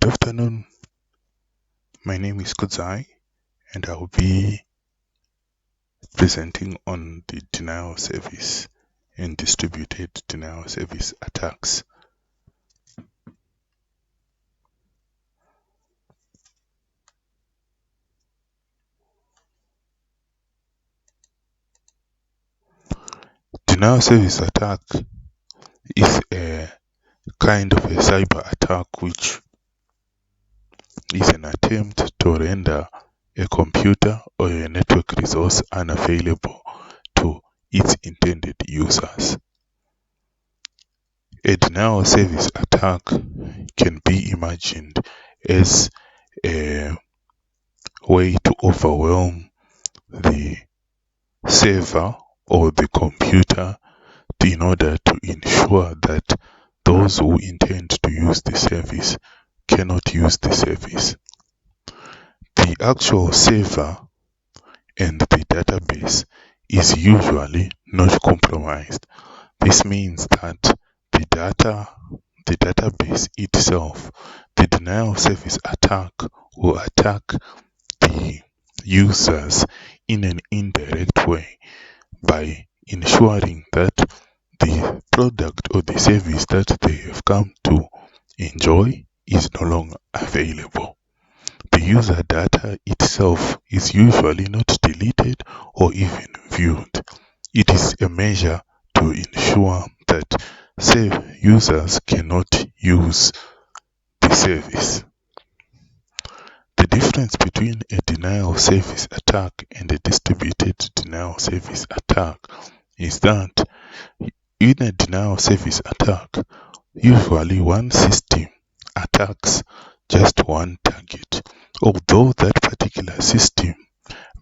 afternoon. My name is Kudzai, and I will be presenting on the denial of service and distributed denial of service attacks. Denial of service attack is a kind of a cyber attack which is an attempt to render a computer or a network resource unavailable to its intended users. A denial of service attack can be imagined as a way to overwhelm the server or the computer in order to ensure that those who intend to use the service cannot use the service. The actual server and the database is usually not compromised. This means that the database itself, the denial of service attack will attack the users in an indirect way by ensuring that the product or the service that they have come to enjoy is no longer available. The user data itself is usually not deleted or even viewed. It is a measure to ensure that users cannot use the service. The difference between a denial of service attack and a distributed denial of service attack is that in a denial of service attack, usually one system attacks just one target, although that particular system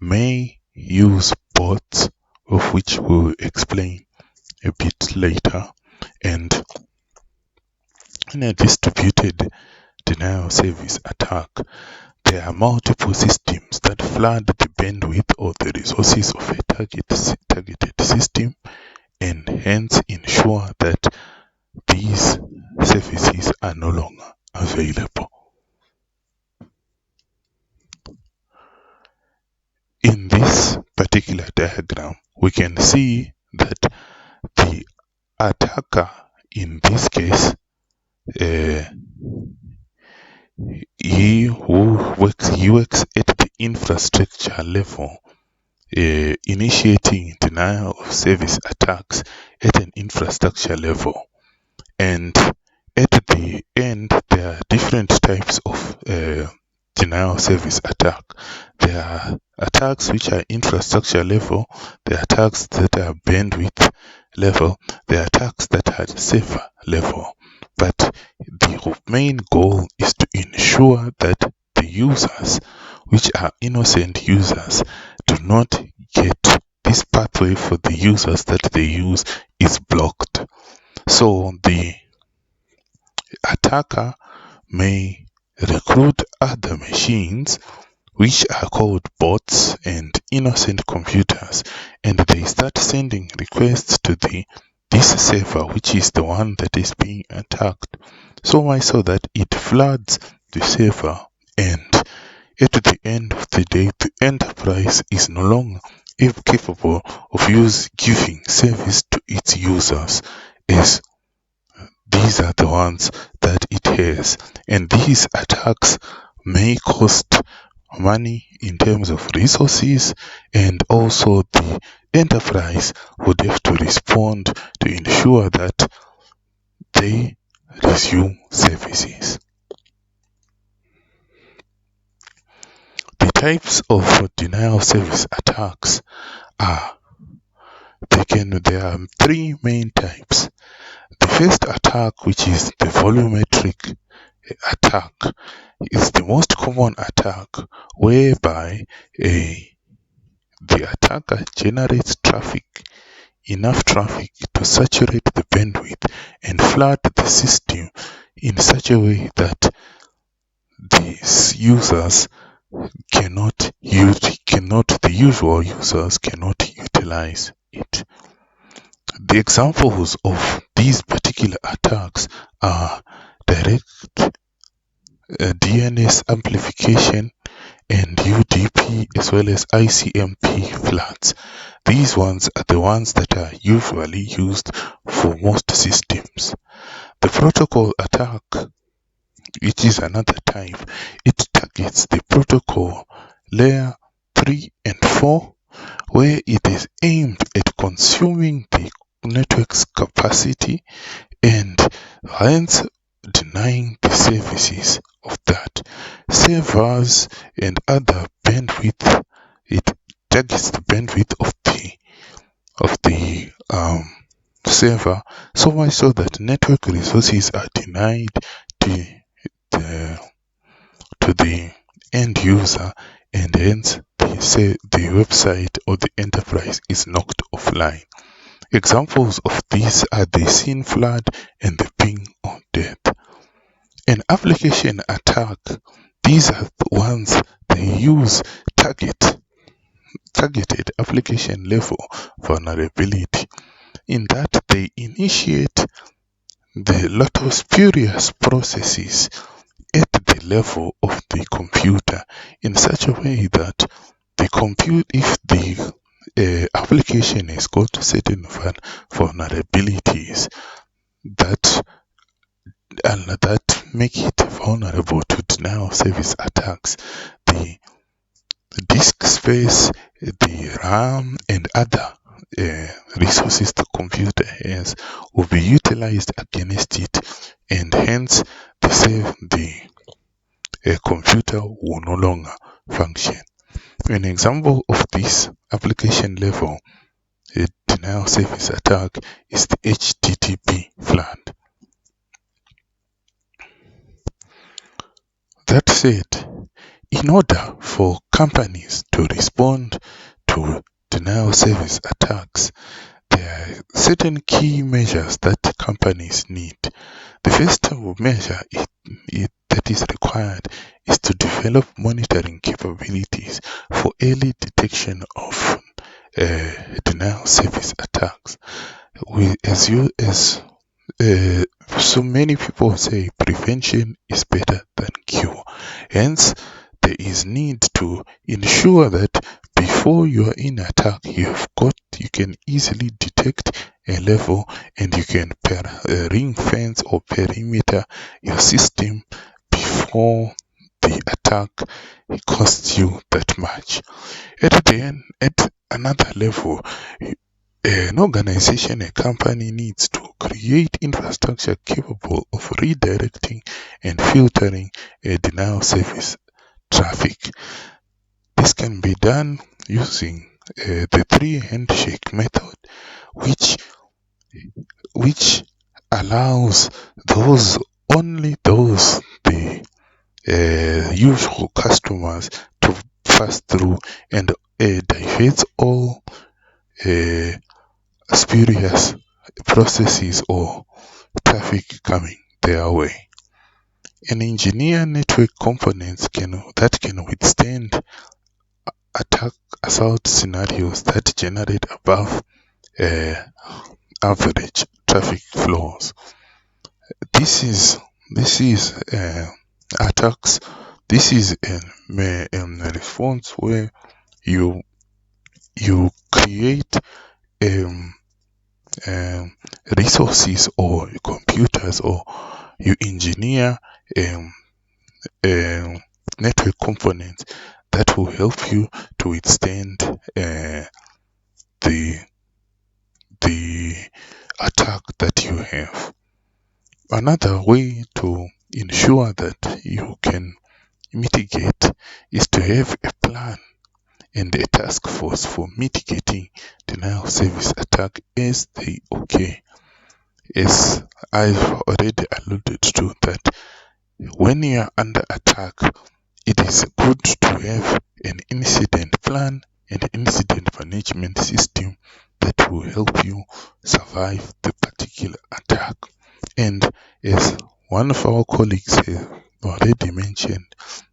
may use bots, of which we will explain a bit later. And in a distributed denial of service attack, there are multiple systems that flood the bandwidth or the resources of a targeted system and hence ensure that these services are no longer available. In this particular diagram, we can see that the attacker in this case, he works at the infrastructure level, initiating denial of service attacks at an infrastructure level. And at the end, there are different types of denial of service attack. There are attacks which are infrastructure level, there are attacks that are bandwidth level, there are attacks that are server level. But the main goal is to ensure that the users, which are innocent users, do not get this pathway for the users that they use is blocked. So the attacker may recruit other machines which are called bots and innocent computers, and they start sending requests to this server, which is the one that is being attacked, so much so that it floods the server, and at the end of the day, the enterprise is no longer capable of giving service to its users, as these are the ones that it has. And these attacks may cost money in terms of resources, and also the enterprise would have to respond to ensure that they resume services. The types of denial of service attacks are, there are three main types. The first attack, which is the volumetric attack, is the most common attack, whereby the attacker generates enough traffic to saturate the bandwidth and flood the system in such a way that these users the usual users cannot utilize it. The examples of these particular attacks are direct DNS amplification, and UDP, as well as ICMP floods. These ones are the ones that are usually used for most systems. The protocol attack, which is another type, it targets the protocol layer 3 and 4, where it is aimed at consuming the network's capacity and hence denying the services of that. Servers and other bandwidth, it targets the bandwidth of the server, so much so that network resources are denied to the to the end user, and hence the website or the enterprise is knocked offline. Examples of these are the scene flood and the ping of death. An application attack, these are the ones they use targeted application level vulnerability, in that they initiate the lot of spurious processes at the level of the computer in such a way that if the application has got certain vulnerabilities that make it vulnerable to denial of service attacks, the disk space, the RAM, and other resources the computer has will be utilized against it, and hence the computer will no longer function. An example of this application level denial of service attack is the HTTP flood. That said, in order for companies to respond to denial of service attacks, there are certain key measures that companies need. The first measure that is required is to develop monitoring capabilities for early detection of denial of service attacks. So many people say prevention is better than cure. Hence, there is need to ensure that before you are in attack, you can easily detect a level, and you can ring fence or perimeter your system before the attack costs you that much. At another level, an organization, a company needs to create infrastructure capable of redirecting and filtering a denial of service traffic. This can be done using the 3 handshake method, which allows only those the usual customers to pass through, and diverts all spurious processes or traffic coming their way. An engineer network components that can withstand attack assault scenarios that generate above average traffic flows. This is attacks. This is a response where you create resources or computers, or you engineer network components that will help you to withstand the attack that you have. Another way to ensure that you can mitigate is to have a plan and a task force for mitigating denial of service attack as they occur. As I've already alluded to, that when you are under attack, it is good to have an incident plan and incident management system that will help you survive the particular attack. And as one of our colleagues has already mentioned,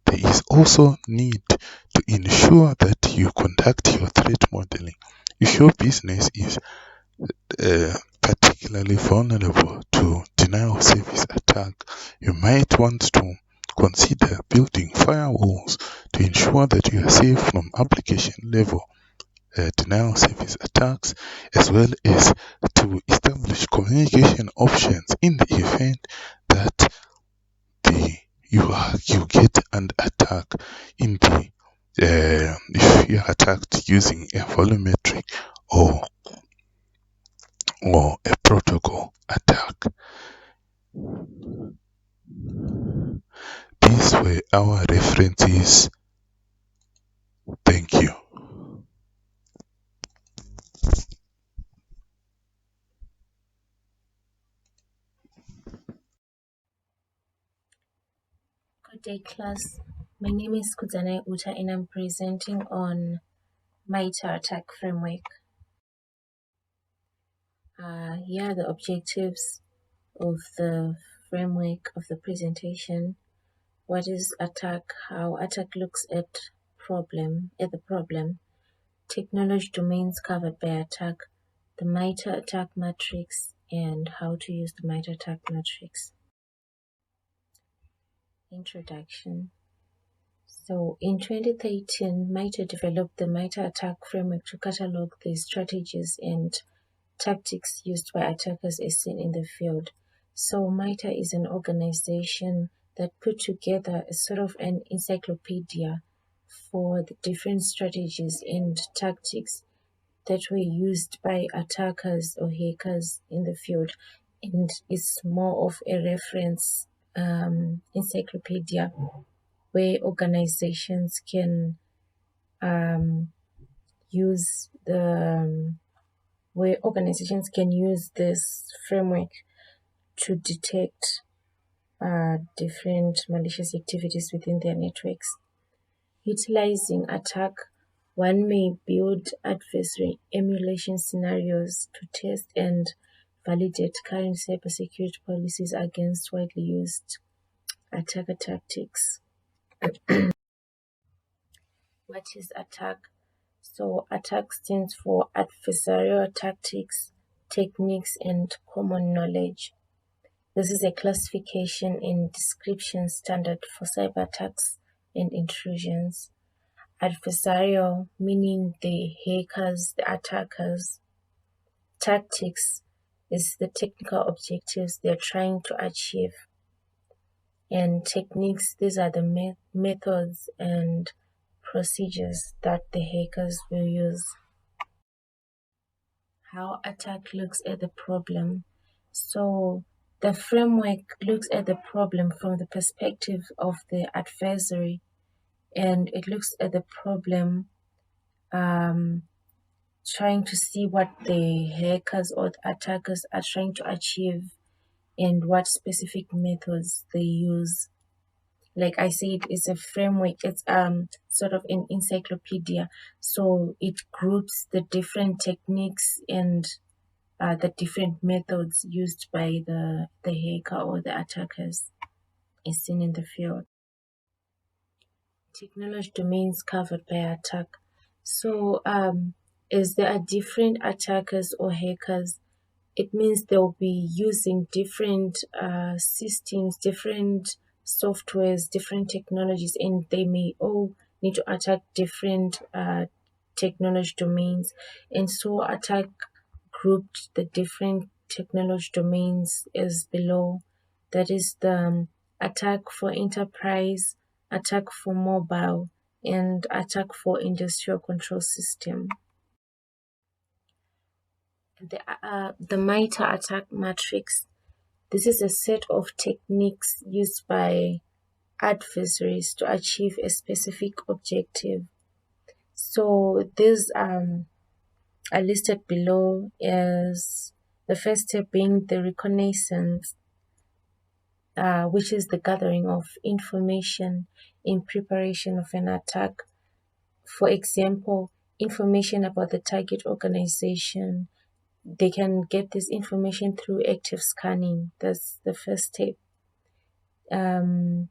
there is also need to ensure that you conduct your threat modeling. If your business is particularly vulnerable to denial of service attack, you might want to consider building firewalls to ensure that you are safe from application level denial of service attacks, as well as to establish communication options in the event that you get an attack in the if you are attacked using a volumetric or a protocol attack. These were our references. Thank you. Good day, class. My name is Kudzanai Uta and I'm presenting on MITRE attack framework. Here are the objectives of the framework of the presentation. What is attack? How attack looks at the problem. Technology domains covered by attack. The MITRE attack matrix and how to use the MITRE attack matrix. Introduction. So in 2013, MITRE developed the MITRE attack framework to catalog the strategies and tactics used by attackers as seen in the field. So MITRE is an organization that put together a sort of an encyclopedia for the different strategies and tactics that were used by attackers or hackers in the field, and it's more of a reference encyclopedia where organizations can use this framework to detect different malicious activities within their networks. Utilizing attack, one may build adversary emulation scenarios to test and validate current cybersecurity policies against widely used attacker tactics. What is attack? So attack stands for adversarial tactics, techniques, and common knowledge. This is a classification and description standard for cyber attacks and intrusions. Adversarial, meaning the hackers, the attackers. Tactics is the technical objectives they're trying to achieve. And techniques, these are the methods and procedures that the hackers will use. How attack looks at the problem. So the framework looks at the problem from the perspective of the adversary, and it looks at the problem trying to see what the hackers or the attackers are trying to achieve and what specific methods they use. Like I said, it's a framework, it's sort of an encyclopedia, so it groups the different techniques and the different methods used by the hacker or the attackers is seen in the field. Technology domains covered by attack. So as there are different attackers or hackers, it means they'll be using different systems, different softwares, different technologies, and they may all need to attack different technology domains. And so attack grouped the different technology domains as below. That is the attack for enterprise, attack for mobile, and attack for industrial control system. The MITRE attack matrix. This is a set of techniques used by adversaries to achieve a specific objective. So these are listed below as the first step being the reconnaissance, which is the gathering of information in preparation of an attack. For example, information about the target organization. They can get this information through active scanning. That's the first step. Then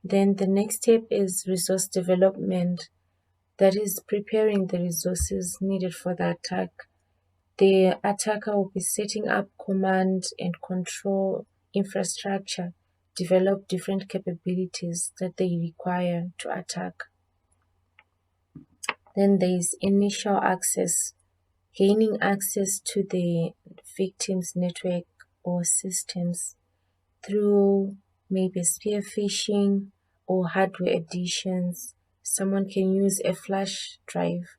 the next step is resource development. That is preparing the resources needed for the attack. The attacker will be setting up command and control infrastructure develop different capabilities that they require to attack. Then there is initial access, gaining access to the victim's network or systems through maybe spear phishing or hardware additions. Someone can use a flash drive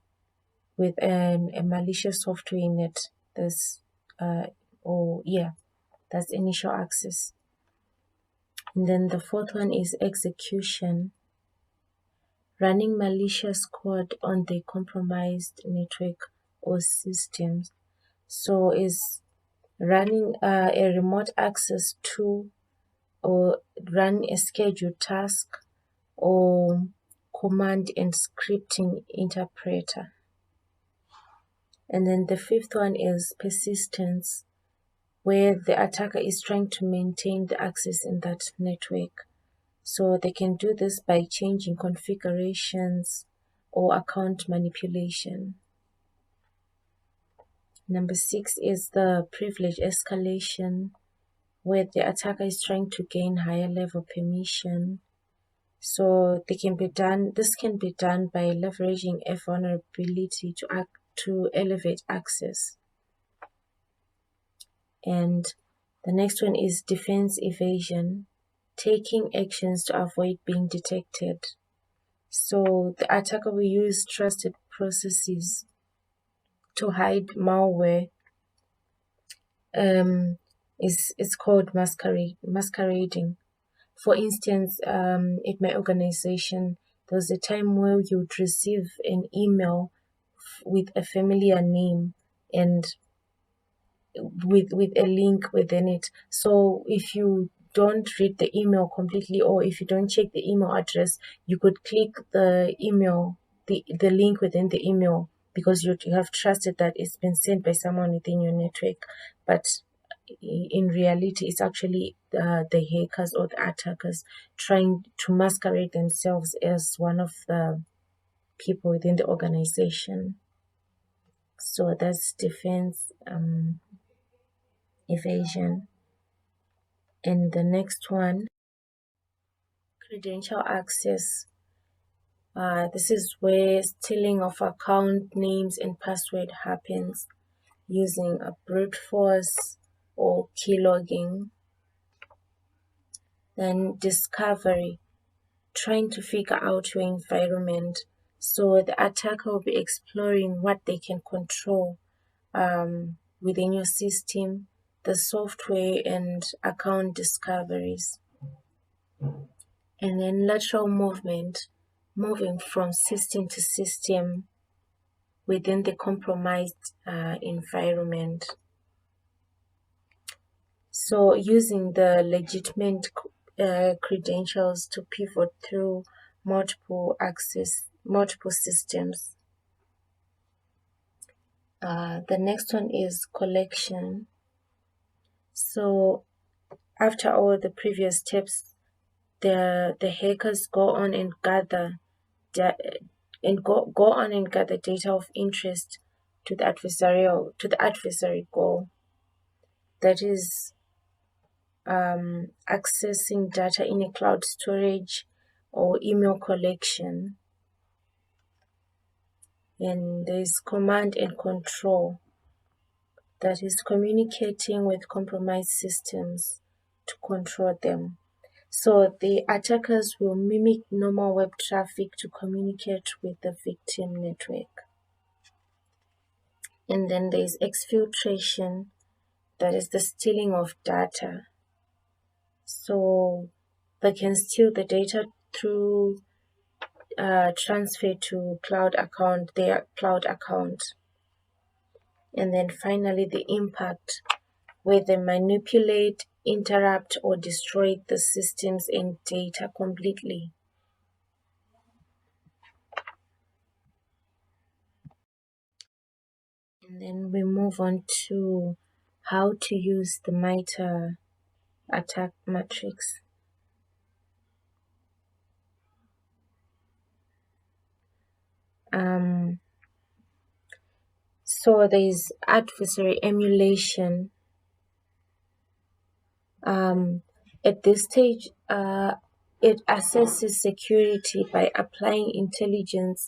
with a malicious software in it. That's that's initial access. And then the fourth one is execution, running malicious code on the compromised network or systems. So is running a remote access to, or run a scheduled task, or command and scripting interpreter. And then the fifth one is persistence, where the attacker is trying to maintain the access in that network. So they can do this by changing configurations or account manipulation. Number 6 is the privilege escalation, where the attacker is trying to gain higher level permission. So this can be done by leveraging a vulnerability to elevate access. And the next one is defense evasion, taking actions to avoid being detected. So the attacker will use trusted processes to hide malware. It's called masquerading. For instance, at my organization, there was a time where you would receive an email with a familiar name and with a link within it. So if you don't read the email completely, or if you don't check the email address, you could click the email, the link within the email, because you have trusted that it's been sent by someone within your network. But in reality, it's actually the hackers or the attackers trying to masquerade themselves as one of the people within the organization. So that's defense evasion. And the next one, credential access. This is where stealing of account names and password happens using a brute force or keylogging. Then discovery, trying to figure out your environment. So the attacker will be exploring what they can control within your system, the software and account discoveries. And then lateral movement, moving from system to system within the compromised environment. So using the legitimate credentials to pivot through multiple systems. The next one is collection. So after all the previous steps, the hackers go on and gather data of interest to the adversary goal. That is accessing data in a cloud storage or email collection. And there is command and control, that is communicating with compromised systems to control them. So the attackers will mimic normal web traffic to communicate with the victim network. And then there is exfiltration, that is the stealing of data. So they can steal the data through transfer to their cloud account. And then finally the impact, where they manipulate, interrupt, or destroy the systems and data completely. And then we move on to how to use the MITRE attack matrix. So there is adversary emulation. At this stage, it assesses security by applying intelligence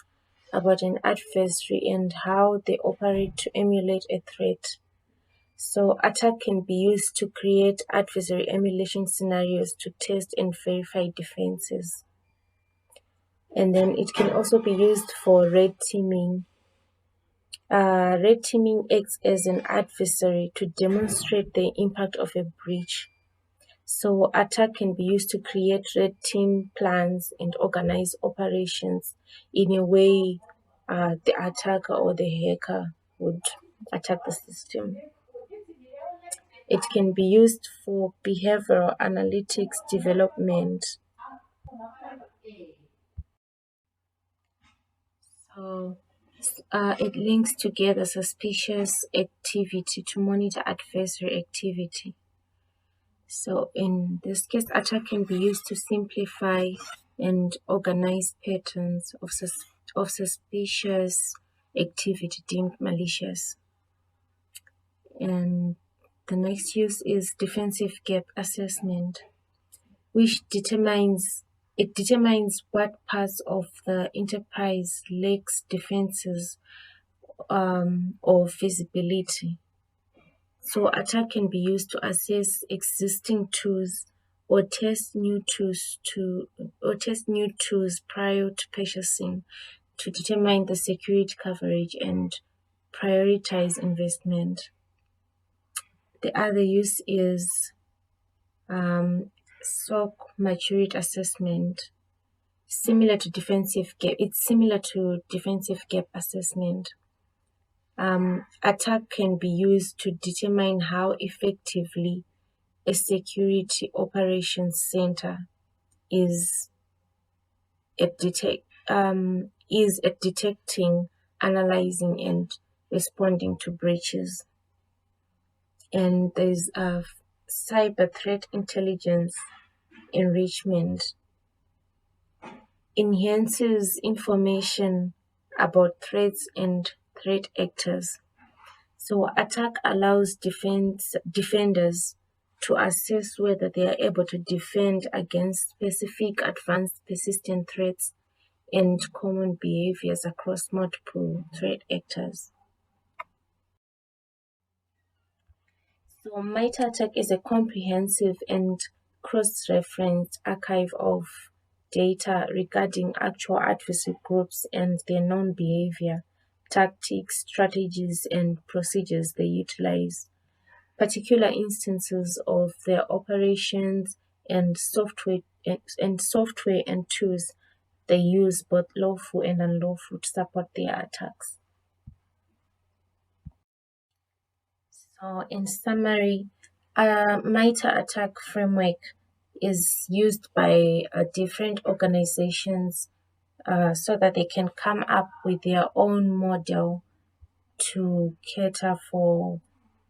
about an adversary and how they operate to emulate a threat. So attack can be used to create adversary emulation scenarios to test and verify defenses. And then it can also be used for red teaming. Red teaming acts as an adversary to demonstrate the impact of a breach. So attack can be used to create red team plans and organize operations in a way the attacker or the hacker would attack the system. It can be used for behavioral analytics development. So it links together suspicious activity to monitor adversary activity. So in this case, attack can be used to simplify and organize patterns of suspicious activity deemed malicious. And the next use is defensive gap assessment, which determines what parts of the enterprise lacks defenses or visibility. So attack can be used to assess existing tools or test new tools prior to purchasing to determine the security coverage and prioritize investment. The other use is SOC maturity assessment, similar to defensive gap. It's similar to defensive gap assessment. Attack can be used to determine how effectively a security operations center is at detecting, analyzing, and responding to breaches. And there's cyber threat intelligence enrichment, enhances information about threats and threat actors. So attack allows defenders to assess whether they are able to defend against specific advanced persistent threats and common behaviors across multiple threat actors. So MITRE attack is a comprehensive and cross-referenced archive of data regarding actual adversary groups and their known behavior, tactics, strategies, and procedures they utilize, particular instances of their operations, and software and tools they use, both lawful and unlawful, to support their attacks. So in summary, a MITRE attack framework is used by different organizations so that they can come up with their own model to cater for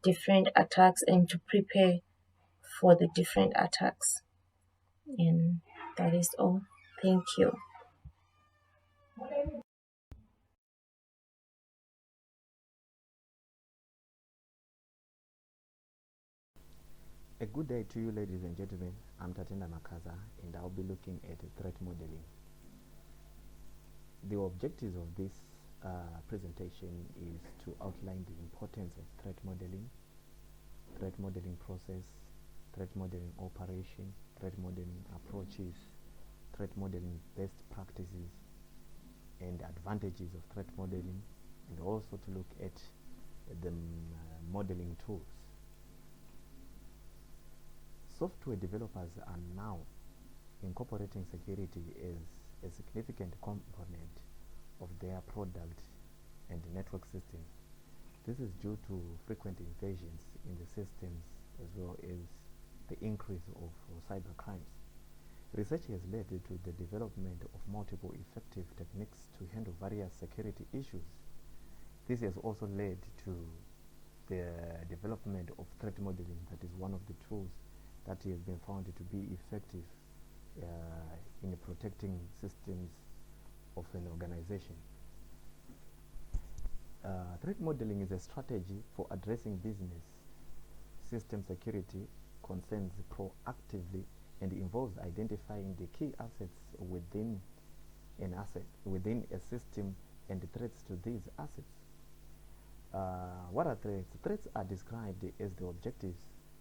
different attacks and to prepare for the different attacks. And that is all. Thank you. A good day to you, ladies and gentlemen. I'm Tatenda Makaza, and I'll be looking at threat modeling. The objectives of this presentation is to outline the importance of threat modeling process, threat modeling operation, threat modeling approaches, threat modeling best practices, and advantages of threat modeling, and also to look at the modeling tools. Software developers are now incorporating security as a significant component of their product and network systems. This is due to frequent invasions in the systems as well as the increase of cyber crimes. Research has led to the development of multiple effective techniques to handle various security issues. This has also led to the development of threat modeling, that is one of the tools that has been found to be effective in protecting systems of an organization. Threat modeling is a strategy for addressing business system security concerns proactively and involves identifying the key assets within within a system and threats to these assets. What are threats? Threats are described as the objectives,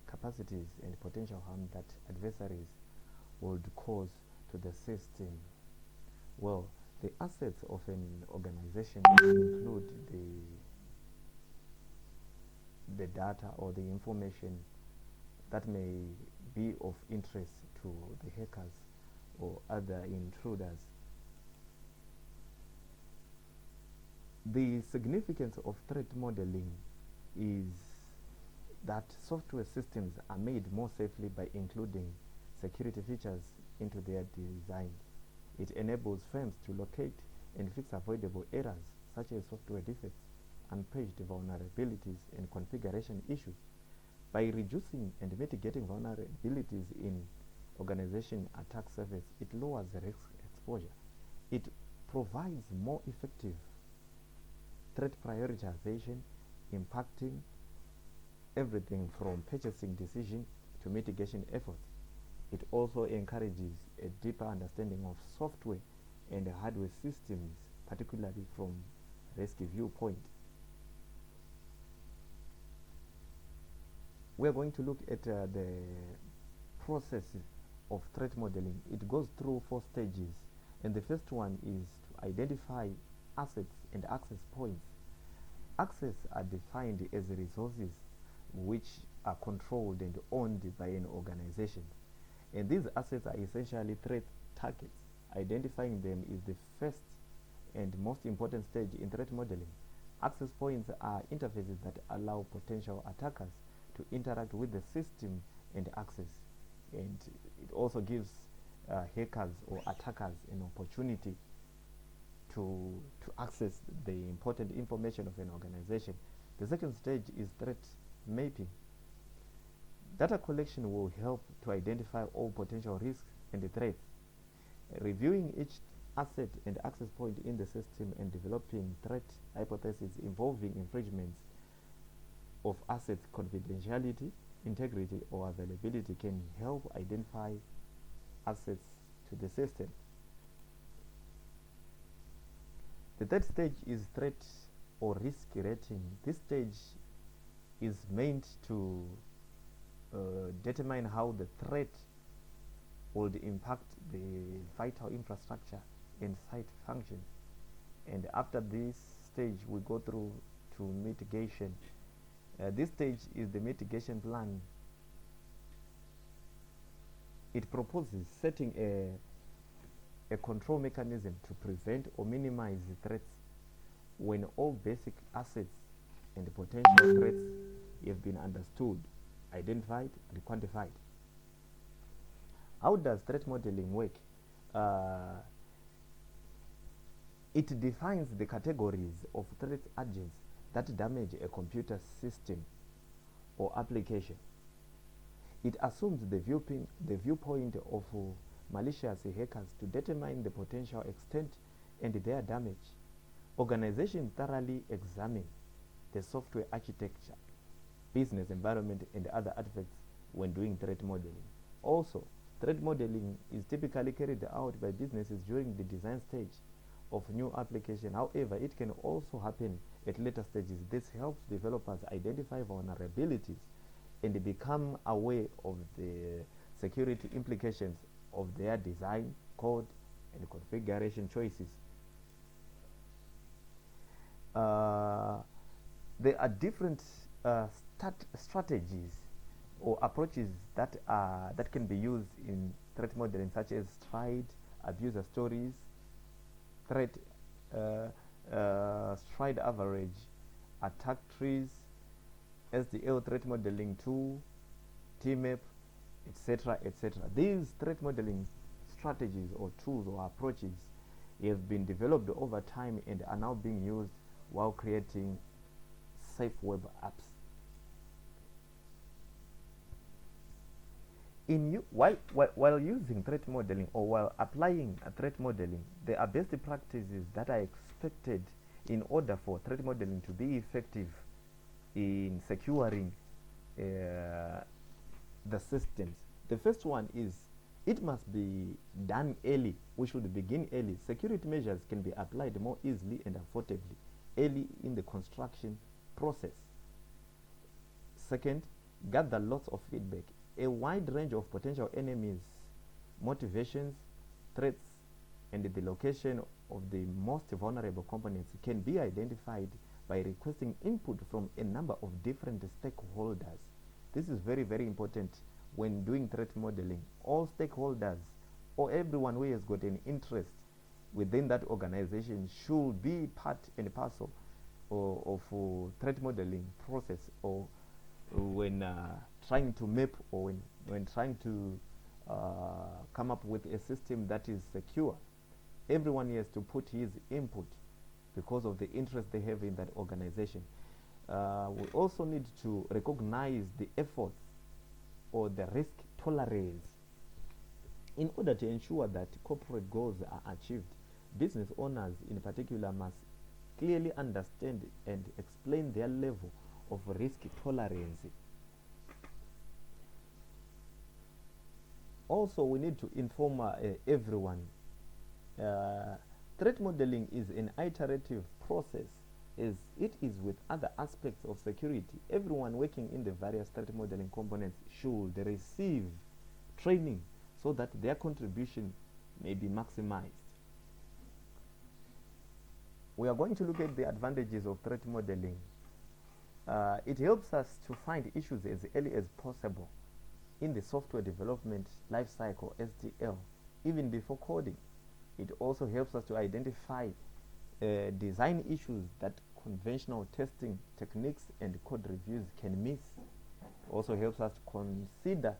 capacities, and potential harm that adversaries would cause to the system. Well, the assets of an organization include the data or the information that may be of interest to the hackers or other intruders. The significance of threat modeling is that software systems are made more safely by including security features into their design. It enables firms to locate and fix avoidable errors such as software defects, unpatched vulnerabilities, and configuration issues. By reducing and mitigating vulnerabilities in organization attack surface, it lowers the risk exposure. It provides more effective threat prioritization, impacting everything from purchasing decision to mitigation efforts. It also encourages a deeper understanding of software and hardware systems, particularly from risk viewpoint. We're going to look at the process of threat modeling. It goes through 4 stages, and the first one is to identify assets and access points. Access are defined as resources which are controlled and owned by an organization, and these assets are essentially threat targets. Identifying them is the first and most important stage in threat modeling. Access points are interfaces that allow potential attackers to interact with the system and access, and it also gives hackers or attackers an opportunity to access the important information of an organization. The second stage is threat mapping. Data collection will help to identify all potential risks and threats. Reviewing each asset and access point in the system and developing threat hypotheses involving infringements of asset confidentiality, integrity, or availability can help identify assets to the system. The third stage is threat or risk rating. This stage is meant to determine how the threat would impact the vital infrastructure and site functions. And after this stage, we go through to mitigation. This stage is the mitigation plan. It proposes setting a control mechanism to prevent or minimize the threats when all basic assets and potential threats have been understood, identified, and quantified. How does threat modeling work? It defines the categories of threat agents that damage a computer system or application. It assumes the viewpoint of malicious hackers to determine the potential extent and their damage. Organizations thoroughly examine the software architecture, business environment, and other artifacts when doing threat modeling. Also, threat modeling is typically carried out by businesses during the design stage of new application. However, it can also happen at later stages. This helps developers identify vulnerabilities and become aware of the security implications of their design, code, and configuration choices. There are different strategies or approaches that can be used in threat modeling, such as stride, abuser stories, threat stride average, attack trees, SDL threat modeling tool, TMAP, etc., etc. These threat modeling strategies or tools or approaches have been developed over time and are now being used while creating safe web apps. While using threat modeling or while applying a threat modeling, there are best practices that are expected in order for threat modeling to be effective in securing the systems. The first one is It must be done early. We should begin early. Security measures can be applied more easily and affordably early in the construction process. Second, gather lots of feedback. A wide range of potential enemies, motivations, threats, and the location of the most vulnerable components can be identified by requesting input from a number of different stakeholders. This is very, very important when doing threat modeling. All stakeholders or everyone who has got an interest within that organization should be part and parcel of threat modeling process, or when trying to map, or when trying to come up with a system that is secure. Everyone has to put his input because of the interest they have in that organization. We also need to recognize the efforts or the risk tolerance. In order to ensure that corporate goals are achieved, business owners in particular must clearly understand and explain their level of risk tolerance. Also, we need to inform everyone. Threat modeling is an iterative process, as it is with other aspects of security. Everyone working in the various threat modeling components should receive training so that their contribution may be maximized. We are going to look at the advantages of threat modeling. It helps us to find issues as early as possible in the software development lifecycle, SDL, even before coding. It also helps us to identify design issues that conventional testing techniques and code reviews can miss. It also helps us to consider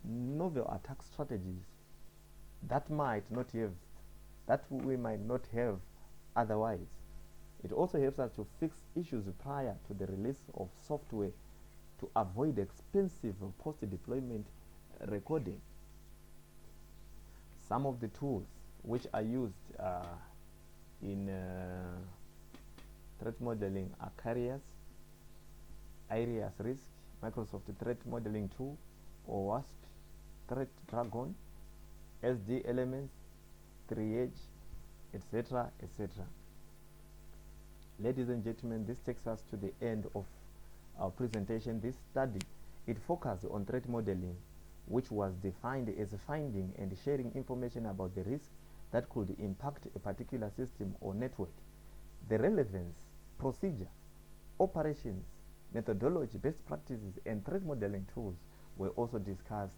novel attack strategies that we might not have otherwise. It also helps us to fix issues prior to the release of software to avoid expensive post-deployment recording. Some of the tools which are used in threat modeling are carriers, Iris Risk, Microsoft Threat Modeling Tool, or WASP, Threat Dragon, SD Elements, 3Edge, etc., etc. Ladies and gentlemen, this takes us to the end of our presentation. This study, it focused on threat modeling, which was defined as finding and sharing information about the risk that could impact a particular system or network. The relevance, procedure, operations, methodology, best practices, and threat modeling tools were also discussed